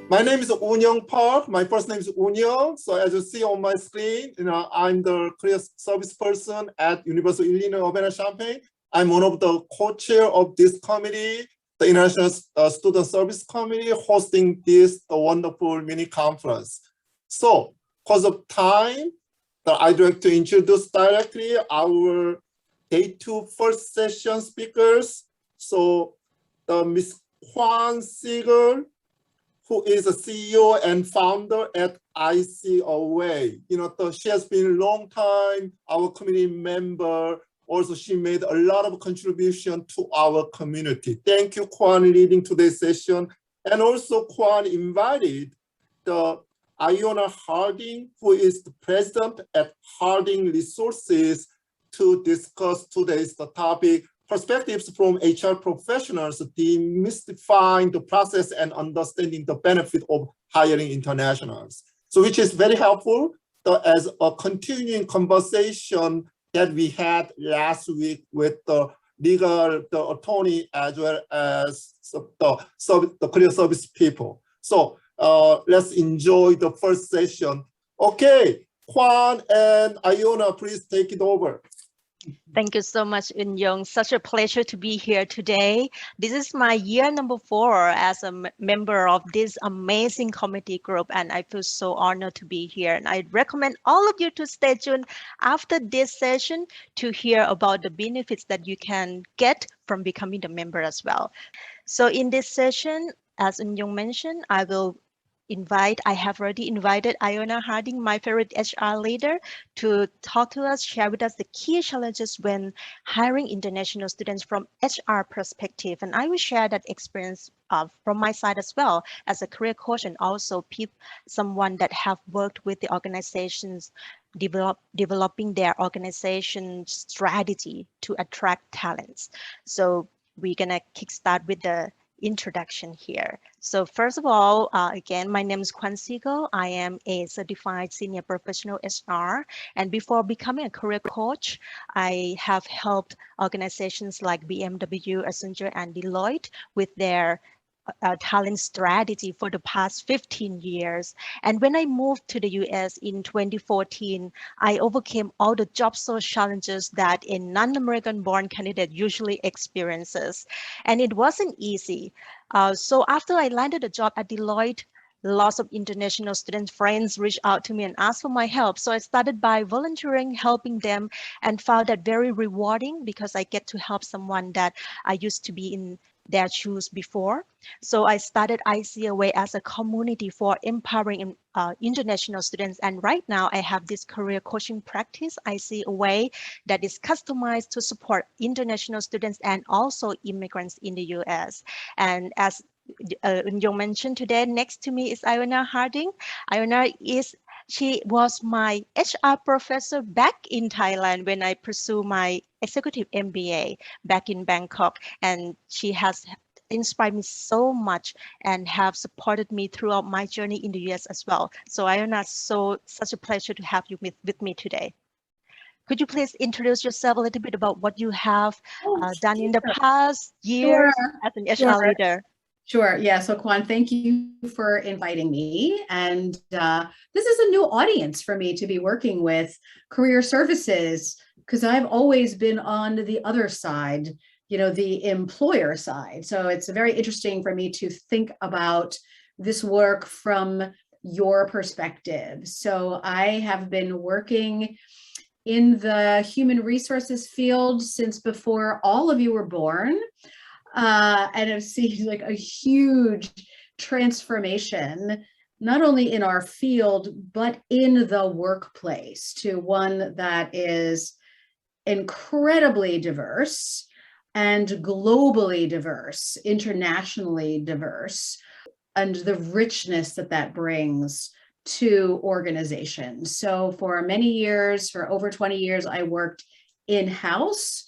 My name is Unyoung Park. My first name is Unyoung. So as you see on my screen, I'm the career service person at University of Illinois Urbana-Champaign. I'm one of the co-chair of this committee, the International Student Service Committee, hosting this wonderful mini conference. So, because of time, I'd like to introduce directly our day 2 first session speakers. So, Ms. Kwan Segal, who is a CEO and founder at ICOA. She has been a long time our community member. Also, she made a lot of contribution to our community. Thank you, Kwan, leading today's session. And also, Kwan invited the Iona Harding, who is the president at Harding Resources, to discuss today's topic, perspectives from HR professionals, demystifying the process and understanding the benefit of hiring internationals. So which is very helpful as a continuing conversation that we had last week with the attorney, as well as the career service people. So let's enjoy the first session. Okay, Kwan and Iona, please take it over. Thank you so much, Unyoung. Such a pleasure to be here today. This is my year number 4 as a member of this amazing committee group, and I feel so honored to be here. And I recommend all of you to stay tuned after this session to hear about the benefits that you can get from becoming a member as well. So in this session, as Unyoung mentioned, I have already invited Iona Harding, my favorite HR leader, to talk to us, share with us the key challenges when hiring international students from HR perspective. And I will share that experience from my side as well as a career coach, and also someone that have worked with the organizations developing their organization strategy to attract talents. So we're gonna kickstart with the introduction here. So first of all, again, my name is Kwan Segal. I am a certified senior professional HR. And before becoming a career coach, I have helped organizations like BMW, Accenture, and Deloitte with their talent strategy for the past 15 years. And when I moved to the US in 2014, I overcame all the job search challenges that a non-American born candidate usually experiences. And it wasn't easy. So after I landed a job at Deloitte, lots of international student friends reached out to me and asked for my help. So I started by volunteering, helping them, and found that very rewarding because I get to help someone that I used to be in their shoes before. So I started ICOA as a community for empowering international students. And right now I have this career coaching practice, ICOA, that is customized to support international students and also immigrants in the US. And as you mentioned today, next to me is Iona Harding. She was my HR professor back in Thailand when I pursued my executive MBA back in Bangkok. And she has inspired me so much and have supported me throughout my journey in the US as well. So Iona, such a pleasure to have you with me today. Could you please introduce yourself a little bit about what you have done in the past years as an HR leader? Sure. Yeah. So Kwan, thank you for inviting me. And this is a new audience for me to be working with career services, because I've always been on the other side, the employer side. So it's very interesting for me to think about this work from your perspective. So I have been working in the human resources field since before all of you were born. And I've seen like a huge transformation, not only in our field, but in the workplace, to one that is incredibly diverse and globally diverse, internationally diverse, and the richness that brings to organizations. So for many years, for over 20 years, I worked in-house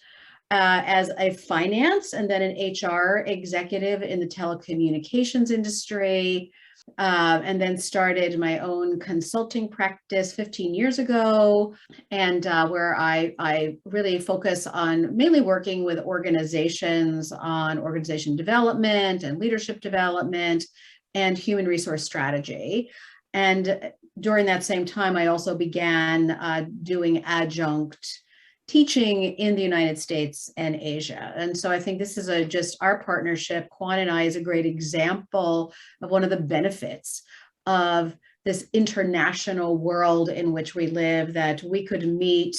as a finance and then an HR executive in the telecommunications industry, and then started my own consulting practice 15 years ago, and where I really focus on mainly working with organizations on organization development and leadership development, and human resource strategy. And during that same time, I also began doing adjunct teaching in the United States and Asia. And so I think this is just our partnership, Kwan and I, is a great example of one of the benefits of this international world in which we live, that we could meet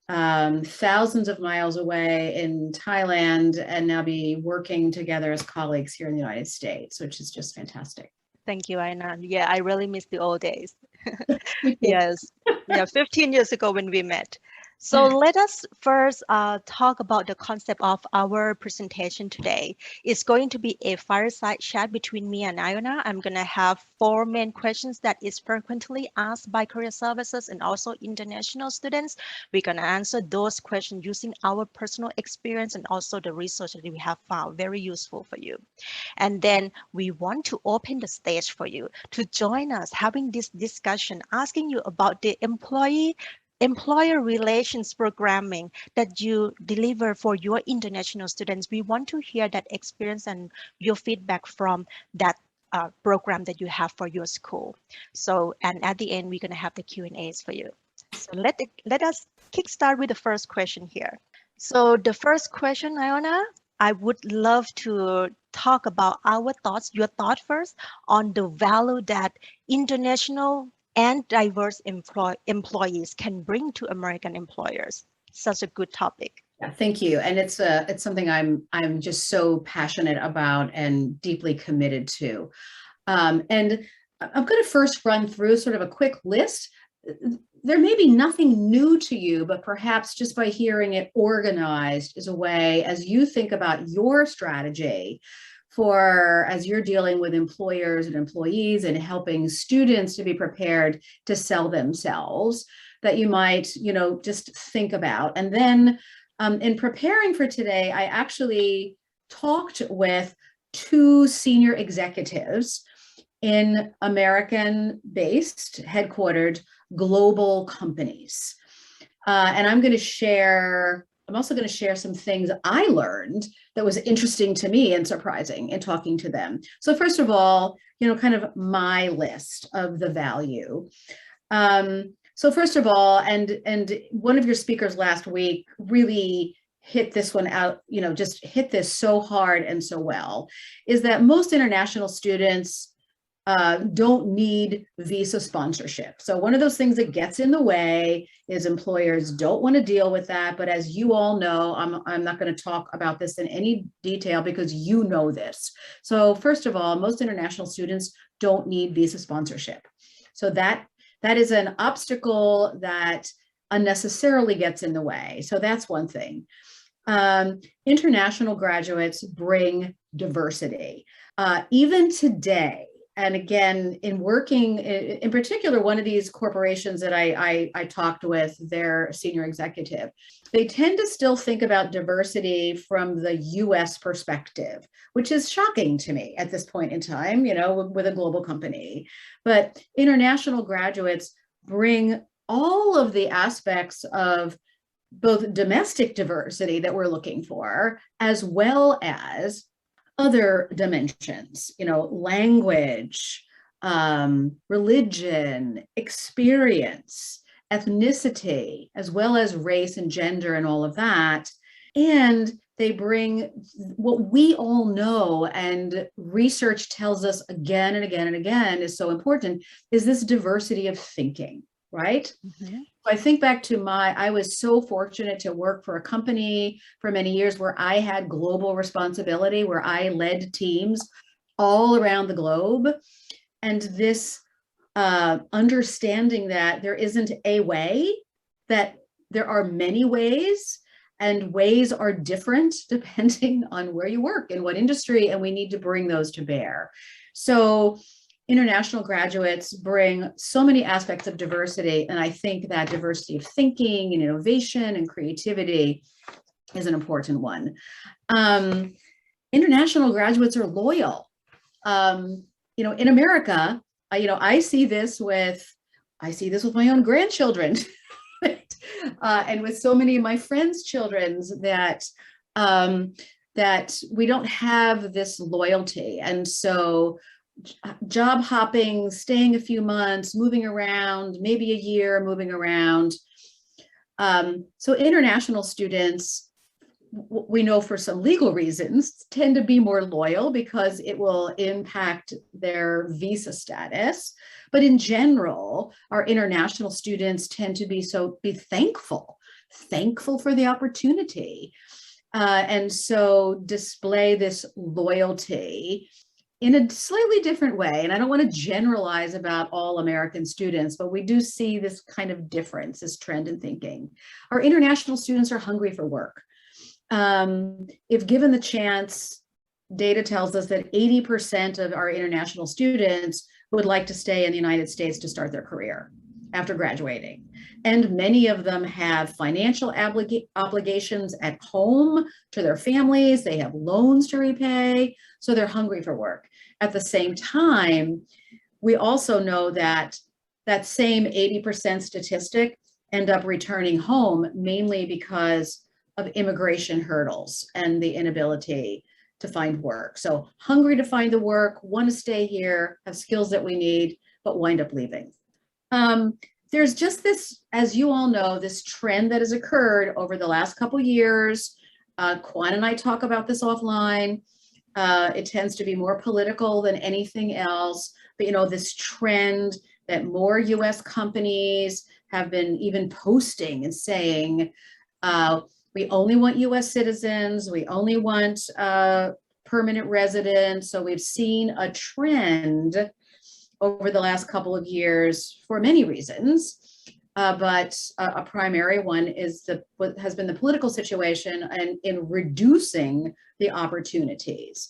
thousands of miles away in Thailand and now be working together as colleagues here in the United States, which is just fantastic. Thank you, Iona. Yeah, I really miss the old days. Yes. Yeah, 15 years ago when we met. So let us first talk about the concept of our presentation today. It's going to be a fireside chat between me and Iona. I'm going to have 4 main questions that is frequently asked by career services and also international students. We're going to answer those questions using our personal experience and also the research that we have found very useful for you. And then we want to open the stage for you to join us having this discussion, asking you about the employer relations programming that you deliver for your international students. We want to hear that experience and your feedback from that program that you have for your school. So, and at the end, we're going to have the Q&As for you. So let us kickstart with the first question here. So the first question, Iona, I would love to talk about our thoughts, your thought first, on the value that international and diverse employees can bring to American employers. Such a good topic. Yeah, thank you. And it's something I'm just so passionate about and deeply committed to. And I'm going to first run through sort of a quick list. There may be nothing new to you, but perhaps just by hearing it organized is a way, as you think about your strategy as you're dealing with employers and employees and helping students to be prepared to sell themselves, that you might, just think about. And then in preparing for today, I actually talked with 2 senior executives in American-based, headquartered global companies. And I'm also going to share some things I learned that was interesting to me and surprising in talking to them. So first of all, kind of my list of the value. So first of all, and one of your speakers last week really hit this one out, just hit this so hard and so well, is that most international students don't need visa sponsorship. So one of those things that gets in the way is employers don't want to deal with that. But as you all know, I'm not going to talk about this in any detail because you know this. So first of all, most international students don't need visa sponsorship. So that is an obstacle that unnecessarily gets in the way. So that's one thing. International graduates bring diversity. Even today, and again, in working, in particular, one of these corporations that I talked with, their senior executive, they tend to still think about diversity from the US perspective, which is shocking to me at this point in time, with a global company. But international graduates bring all of the aspects of both domestic diversity that we're looking for, as well as other dimensions, language, religion, experience, ethnicity, as well as race and gender and all of that. And they bring what we all know and research tells us again and again and again is so important, is this diversity of thinking, right? Mm-hmm. I think back to I was so fortunate to work for a company for many years where I had global responsibility, where I led teams all around the globe. And this understanding that there isn't a way, that there are many ways, and ways are different depending on where you work, in what industry, and we need to bring those to bear. So international graduates bring so many aspects of diversity, and I think that diversity of thinking and innovation and creativity is an important one. International graduates are loyal. In America, I see this with my own grandchildren, and with so many of my friends' children that we don't have this loyalty, and so job hopping, staying a few months, moving around, maybe a year moving around. So international students, we know for some legal reasons, tend to be more loyal because it will impact their visa status. But in general, our international students tend to be thankful for the opportunity. And so display this loyalty in a slightly different way. And I don't want to generalize about all American students, but we do see this kind of difference, this trend in thinking. Our international students are hungry for work. If given the chance, data tells us that 80% of our international students would like to stay in the United States to start their career after graduating. And many of them have financial obligations at home to their families. They have loans to repay, so they're hungry for work. At the same time, we also know that that same 80% statistic end up returning home mainly because of immigration hurdles and the inability to find work. So hungry to find the work, want to stay here, have skills that we need, but wind up leaving. There's just this, as you all know, this trend that has occurred over the last couple of years. Kwan and I talk about this offline. It tends to be more political than anything else, but you know, this trend that more US companies have been even posting and saying, we only want US citizens, we only want permanent residents. So we've seen a trend over the last couple of years for many reasons, but a primary one is what has been the political situation and in reducing the opportunities.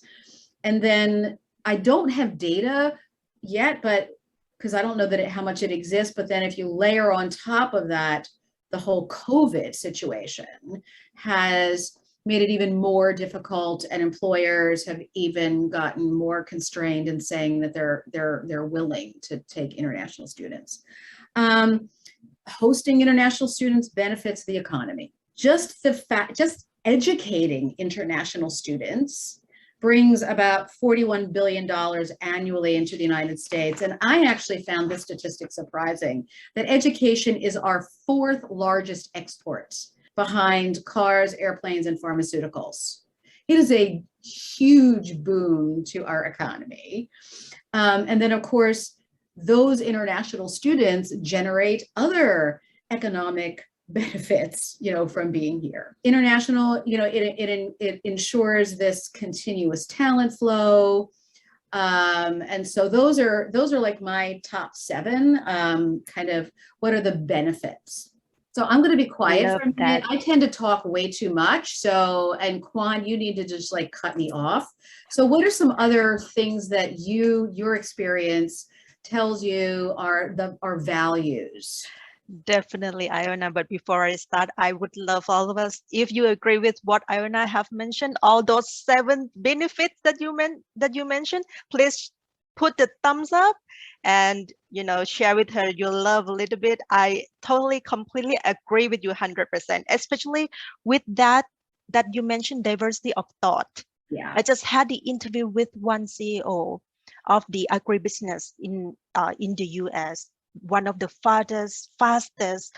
And then I don't have data yet, but because I don't know that how much it exists, but then if you layer on top of that, the whole COVID situation has made it even more difficult, and employers have even gotten more constrained in saying that they're willing to take international students. Hosting international students benefits the economy. Just educating international students brings about $41 billion annually into the United States. And I actually found this statistic surprising, that education is our 4th largest export behind cars, airplanes, and pharmaceuticals. It is a huge boon to our economy. And then of course, those international students generate other economic benefits, you know, from being here. International, you know, it ensures this continuous talent flow. And so those are like my top 7, kind of what are the benefits. So I'm going to be quiet for a minute. I tend to talk way too much. So, and Kwan, you need to just like cut me off. So what are some other things that your experience tells you are values? Definitely, Iona. But before I start, I would love all of us, if you agree with what Iona have mentioned, all those 7 benefits that you mentioned, please put the thumbs up and, you know, share with her your love a little bit. I totally, completely agree with you 100%, especially with that you mentioned diversity of thought. Yeah. I just had the interview with one CEO of the agribusiness in the US, one of the fastest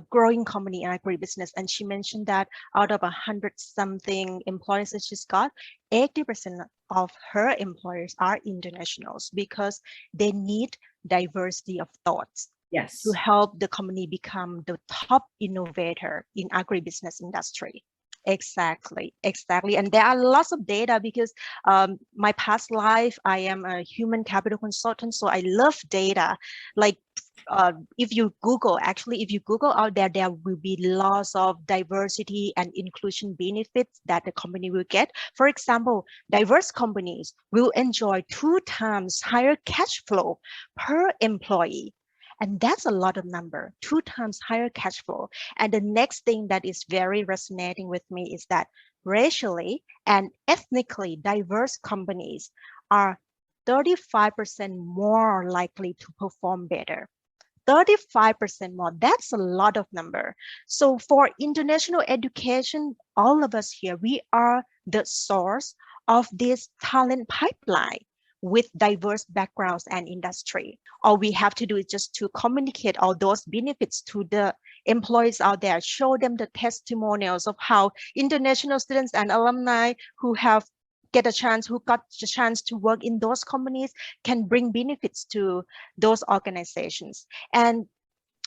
growing company in agribusiness. And she mentioned that out of 100-something employees that she's got, 80% of her employers are internationals because they need diversity of thoughts. Yes. To help the company become the top innovator in agribusiness industry. Exactly. And there are lots of data because my past life, I am a human capital consultant, so I love data. Like if you Google out there, there will be lots of diversity and inclusion benefits that the company will get. For example, diverse companies will enjoy 2 times higher cash flow per employee. And that's a lot of number, 2 times higher cash flow. And the next thing that is very resonating with me is that racially and ethnically diverse companies are 35% more likely to perform better. 35% more, that's a lot of number. So for international education, all of us here, we are the source of this talent pipeline. with diverse backgrounds and industry. All we have to do is just to communicate all those benefits to the employees out there, show them the testimonials of how international students and alumni who got the chance to work in those companies can bring benefits to those organizations. And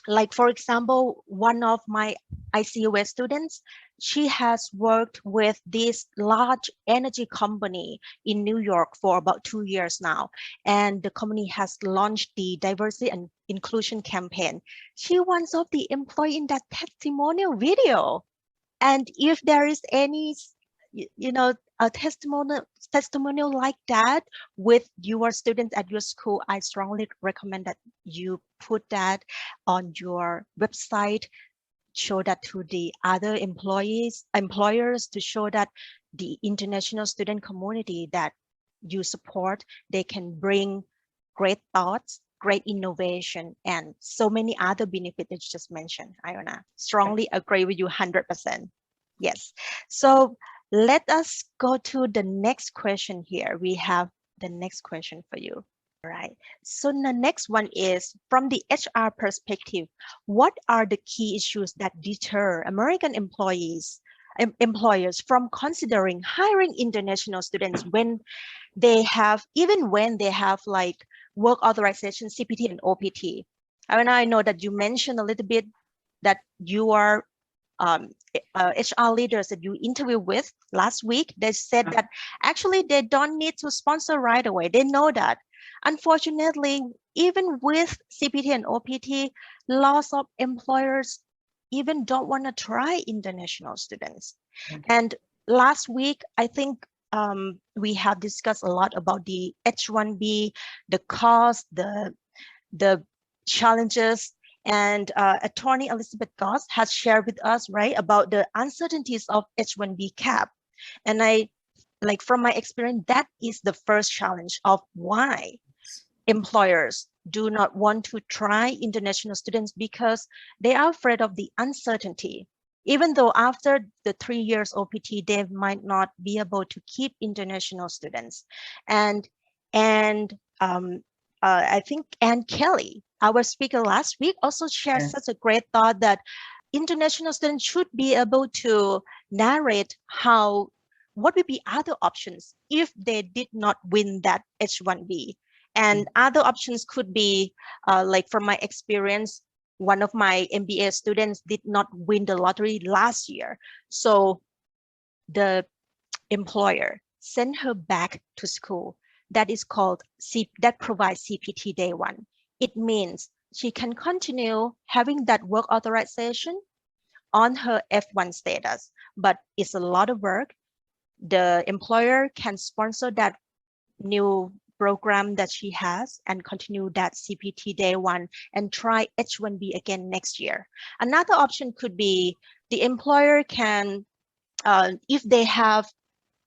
like, for example, one of my ICUS students, she has worked with this large energy company in New York for about 2 years now. And the company has launched the diversity and inclusion campaign. She was of the employee in that testimonial video. And if there is any, a testimonial like that with your students at your school, I strongly recommend that you put that on your website, show that to the other employers, to show that the international student community that you support, they can bring great thoughts, great innovation, and so many other benefits that you just mentioned, Iona. Strongly agree with you 100%. Yes. So let us go to the next question here. We have the next question for you. All right. So the next one is, from the HR perspective, what are the key issues that deter American employers from considering hiring international students when they have like work authorization, CPT and OPT? I know that you mentioned a little bit that you are HR leaders that you interviewed with last week. They said that actually they don't need to sponsor right away. They know that. Unfortunately, even with CPT and OPT, lots of employers even don't want to try international students. And last week, I think we have discussed a lot about the H-1B, the cost, the challenges. And Attorney Elizabeth Goss has shared with us, right, about the uncertainties of H-1B cap. And from my experience, that is the first challenge of why employers do not want to try international students, because they are afraid of the uncertainty. Even though after the 3 years OPT, they might not be able to keep international students. And I think Ann Kelly, our speaker last week, also shared such a great thought that international students should be able to narrate what would be other options if they did not win that H-1B. And other options could be, like from my experience, one of my MBA students did not win the lottery last year. So the employer sent her back to school. That is called, that provides CPT Day 1. It means she can continue having that work authorization on her F1 status, but it's a lot of work. The employer can sponsor that new program that she has and continue that CPT Day 1 and try H-1B again next year. Another option could be the employer can, if they have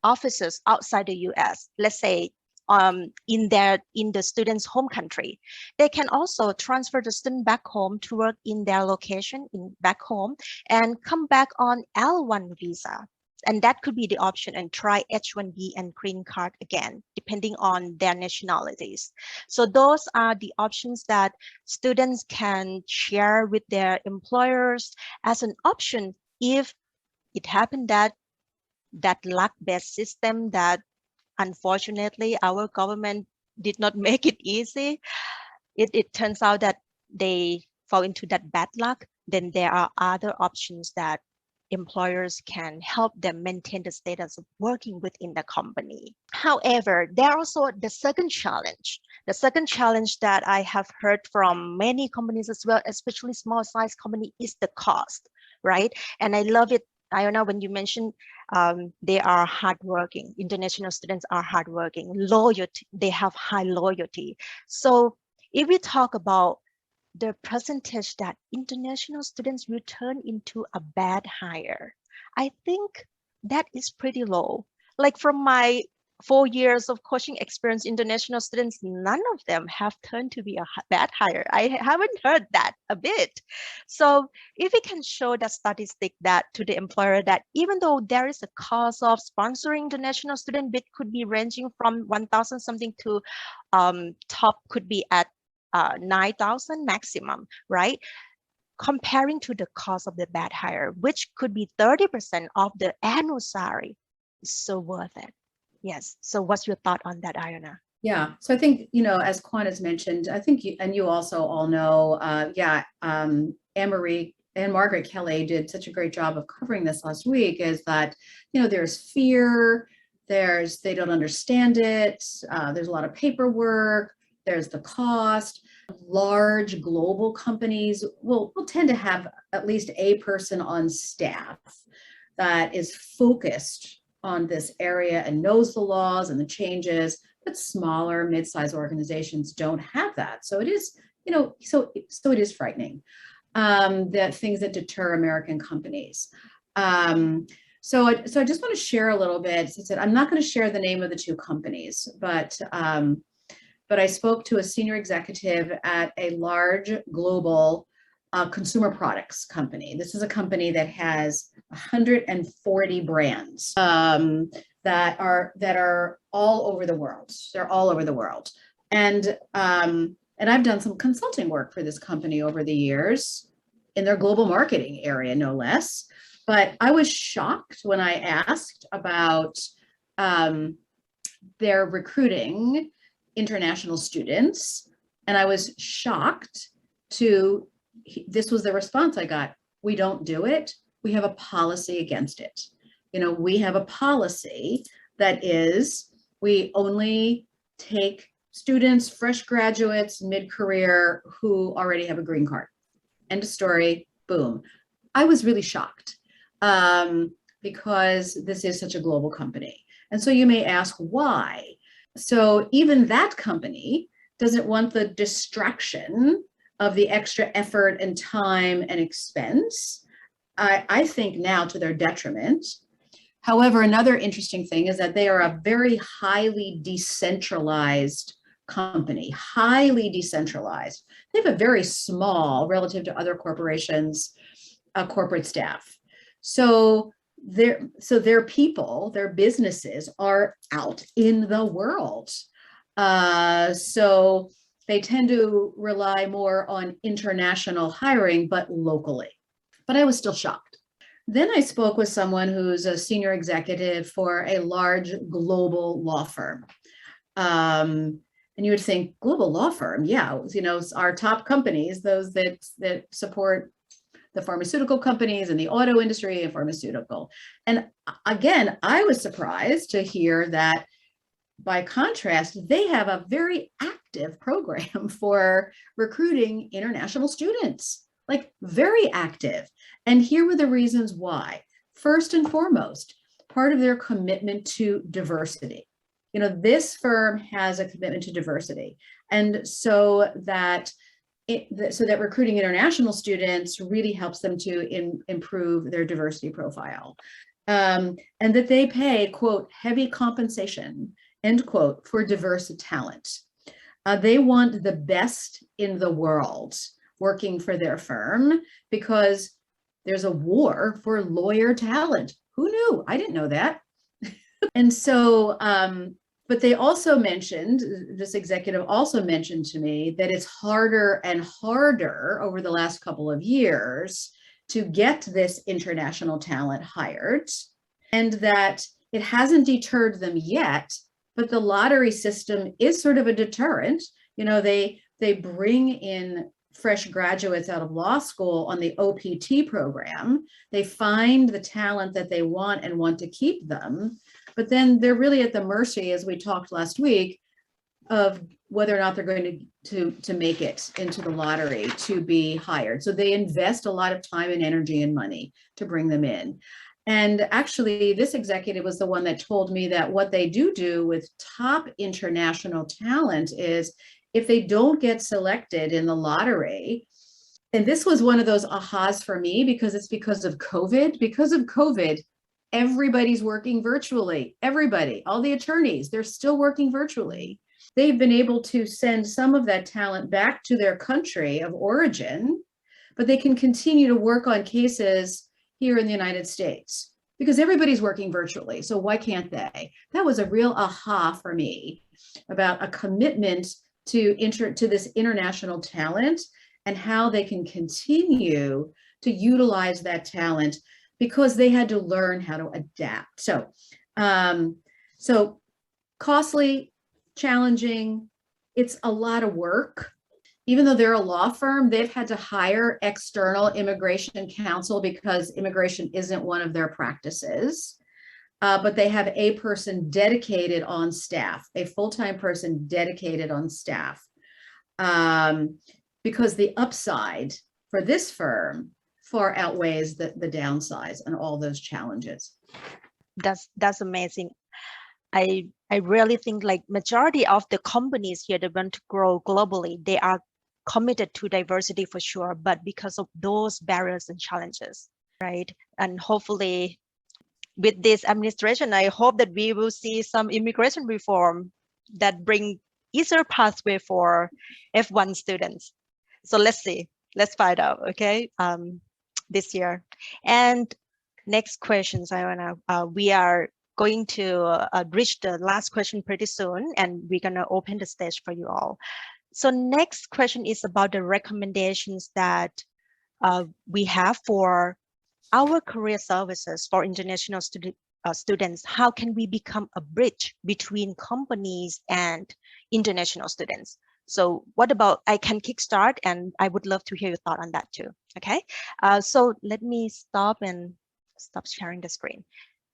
offices outside the US, let's say in the student's home country, they can also transfer the student back home to work in their location back home and come back on L1 visa. And that could be the option, and try H-1B and green card again, depending on their nationalities. So those are the options that students can share with their employers as an option if it happened that luck-based system that unfortunately our government did not make it easy. It turns out that they fall into that bad luck. Then there are other options that employers can help them maintain the status of working within the company. However, there are also the second challenge. The second challenge that I have heard from many companies as well, especially small size company, is the cost, right? And I love it, Iona, when you mentioned they are hardworking. International students are hardworking, loyalty. They have high loyalty. So if we talk about the percentage that international students will turn into a bad hire, I think that is pretty low. Like from my 4 years of coaching experience, international students, none of them have turned to be a bad hire. I haven't heard that a bit. So if we can show the statistic that to the employer that even though there is a cost of sponsoring international student, bid could be ranging from 1,000 something to top could be at 9,000 maximum, right? Comparing to the cost of the bad hire, which could be 30% of the annual salary, is so worth it. Yes. So what's your thought on that, Iona? Yeah. So I think, as Kwan has mentioned, I think you also all know, Anne-Marie and Margaret Kelly did such a great job of covering this last week, is that, there's fear, they don't understand it, there's a lot of paperwork, there's the cost. Large global companies will tend to have at least a person on staff that is focused on this area and knows the laws and the changes, but smaller mid-sized organizations don't have that. So it is, so it is frightening, that things that deter American companies. So I just want to share a little bit. As I said, I'm not going to share the name of the two companies, but I spoke to a senior executive at a large global consumer products company. This is a company that has 140 brands that are all over the world. They're all over the world, and I've done some consulting work for this company over the years in their global marketing area, no less. But I was shocked when I asked about their recruiting international students, and I was shocked this was the response I got: we don't do it. We have a policy against it. We have a policy that is, we only take students, fresh graduates, mid-career who already have a green card. End of story, boom. I was really shocked because this is such a global company. And so you may ask why. So even that company doesn't want the distraction of the extra effort and time and expense, I think now to their detriment. However, another interesting thing is that they are a very highly decentralized company, highly decentralized. They have a very small, relative to other corporations, corporate staff. So their people, their businesses are out in the world. So they tend to rely more on international hiring, but locally. But I was still shocked. Then I spoke with someone who's a senior executive for a large global law firm. And you would think, global law firm, yeah, our top companies, those that support the pharmaceutical companies and the auto industry and pharmaceutical. And again, I was surprised to hear that, by contrast, they have a very active program for recruiting international students, like very active. And here were the reasons why. First and foremost, part of their commitment to diversity. This firm has a commitment to diversity. And so that recruiting international students really helps them to improve their diversity profile. And that they pay, quote, heavy compensation, end quote, for diverse talent. They want the best in the world working for their firm because there's a war for lawyer talent. Who knew? I didn't know that. And so, but they also mentioned, this executive also mentioned to me that it's harder and harder over the last couple of years to get this international talent hired, and that it hasn't deterred them yet, but the lottery system is sort of a deterrent. They bring in fresh graduates out of law school on the OPT program. They find the talent that they want and want to keep them, but then they're really at the mercy, as we talked last week, of whether or not they're going to make it into the lottery to be hired. So they invest a lot of time and energy and money to bring them in. And actually, this executive was the one that told me that what they do with top international talent is, if they don't get selected in the lottery, and this was one of those ahas for me, because it's because of COVID. Because of COVID, everybody's working virtually. Everybody, all the attorneys, they're still working virtually. They've been able to send some of that talent back to their country of origin, but they can continue to work on cases here in the United States because everybody's working virtually. So why can't they? That was a real aha for me about a commitment to this international talent and how they can continue to utilize that talent because they had to learn how to adapt. So, so costly, challenging, it's a lot of work. Even though they're a law firm, they've had to hire external immigration counsel because immigration isn't one of their practices. But they have a person dedicated on staff, a full-time person dedicated on staff. Because the upside for this firm far outweighs the downsides and all those challenges. That's amazing. I really think like majority of the companies here that want to grow globally, they are committed to diversity for sure, but because of those barriers and challenges, right? And hopefully with this administration, I hope that we will see some immigration reform that bring easier pathway for F1 students. So let's see, let's find out, okay, this year. And next questions, Iona, we are going to reach the last question pretty soon, and we're gonna open the stage for you all. So next question is about the recommendations that we have for our career services for international students. How can we become a bridge between companies and international students? So what about, I can kickstart, and I would love to hear your thought on that too, okay? So let me stop sharing the screen.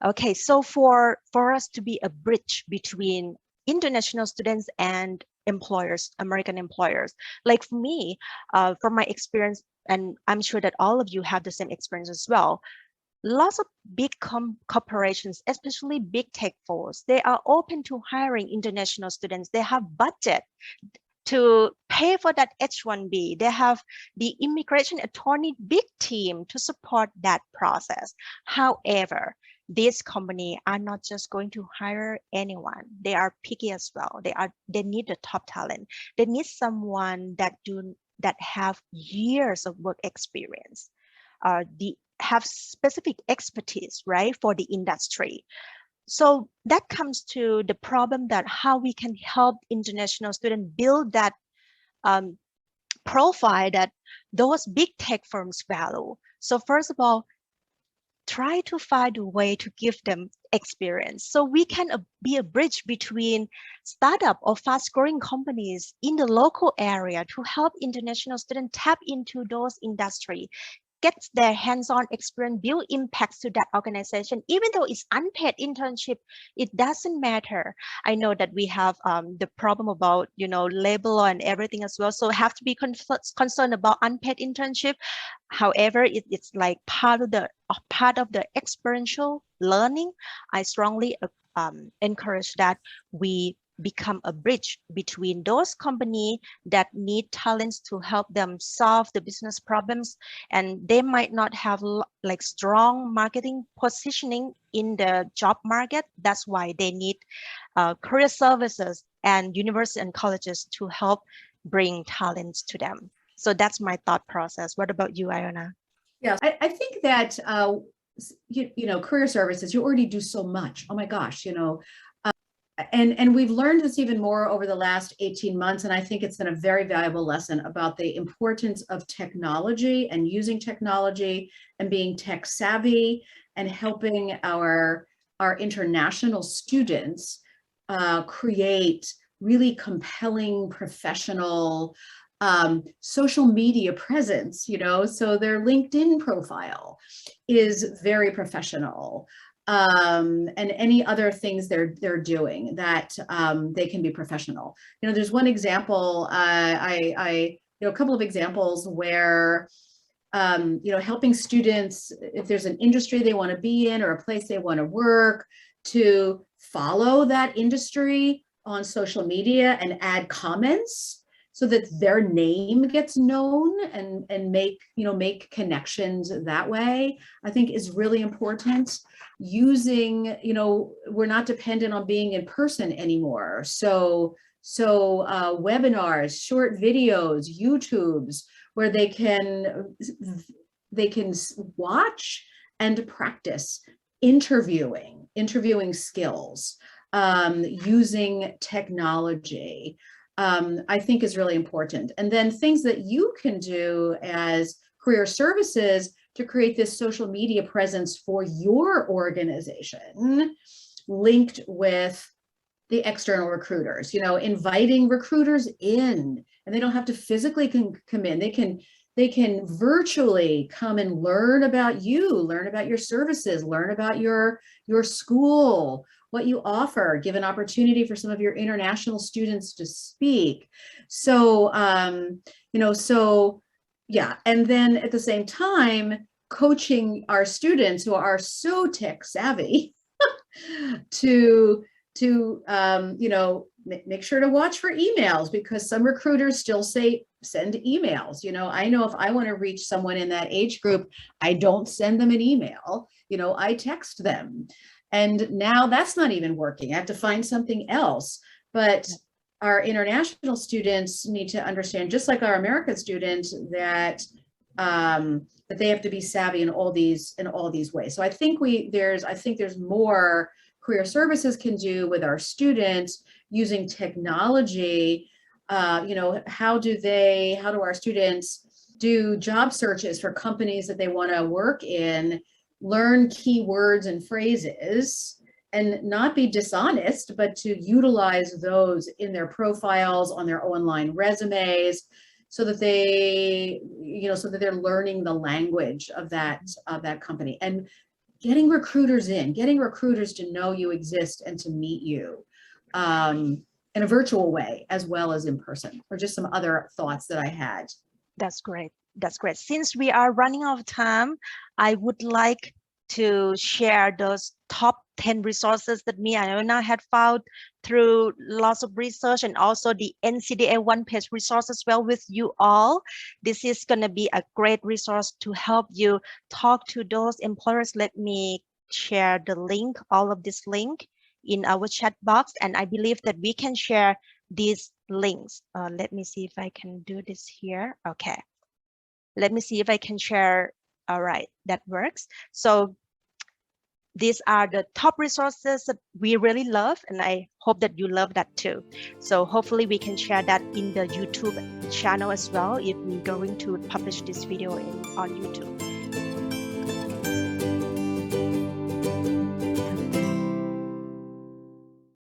Okay, so for us to be a bridge between international students and employers, American employers, like for me, from my experience, and I'm sure that all of you have the same experience as well, lots of big corporations, especially big tech firms, they are open to hiring international students. They have budget to pay for that H-1B. They have the immigration attorney big team to support that process. However, these companies are not just going to hire anyone. They are picky as well. They need the top talent. They need someone that have years of work experience. Have specific expertise, right, for the industry. So that comes to the problem that how we can help international students build that profile that those big tech firms value. So first of all, try to find a way to give them experience. So we can be a bridge between startup or fast-growing companies in the local area to help international students tap into those industries, get their hands-on experience, build impacts to that organization. Even though it's unpaid internship, it doesn't matter. I know that we have the problem about, labor law and everything as well. So have to be concerned about unpaid internship. However, it's like part of the experiential learning. I strongly encourage that we become a bridge between those companies that need talents to help them solve the business problems, and they might not have like strong marketing positioning in the job market. That's why they need career services and universities and colleges to help bring talents to them. So that's my thought process. What about you, Iona? Yeah, I think that career services, you already do so much. Oh my gosh, and we've learned this even more over the last 18 months. And I think it's been a very valuable lesson about the importance of technology and using technology and being tech savvy and helping our international students create really compelling professional social media presence, so their LinkedIn profile is very professiontional. And any other things they're doing that they can be professional. There's one example, a couple of examples where, helping students, if there's an industry they want to be in or a place they want to work, to follow that industry on social media and add comments so that their name gets known and make connections that way, I think is really important. Using, we're not dependent on being in person anymore. So webinars, short videos, YouTubes, where they can watch and practice interviewing skills, using technology, I think is really important. And then things that you can do as career services to create this social media presence for your organization, linked with the external recruiters, inviting recruiters in, and they don't have to physically come in. They can virtually come and learn about you, learn about your services, learn about your school, what you offer, give an opportunity for some of your international students to speak. So, yeah. And then at the same time, coaching our students who are so tech savvy to make sure to watch for emails, because some recruiters still say send emails. I know if I want to reach someone in that age group, I don't send them an email, I text them. And now that's not even working. I have to find something else. But our international students need to understand, just like our American students, that they have to be savvy in all these ways. So I think there's more career services can do with our students using technology. How do our students do job searches for companies that they want to work in, learn keywords and phrases, and not be dishonest, but to utilize those in their profiles, on their online resumes, so that they're learning the language of that company, and getting recruiters to know you exist and to meet you in a virtual way as well as in person. Or just some other thoughts that I had. That's great. That's great. Since we are running out of time, I would like to share those top 10 resources that me and Iona had found through lots of research, and also the NCDA one-page resource as well with you all. This is going to be a great resource to help you talk to those employers. Let me share the link, all of this link in our chat box, and I believe that we can share these links. Let me see if I can do this here. Okay. Let me see if I can share. All right, that works. So these are the top resources that we really love, and I hope that you love that too. So hopefully we can share that in the YouTube channel as well if we're going to publish this video on YouTube.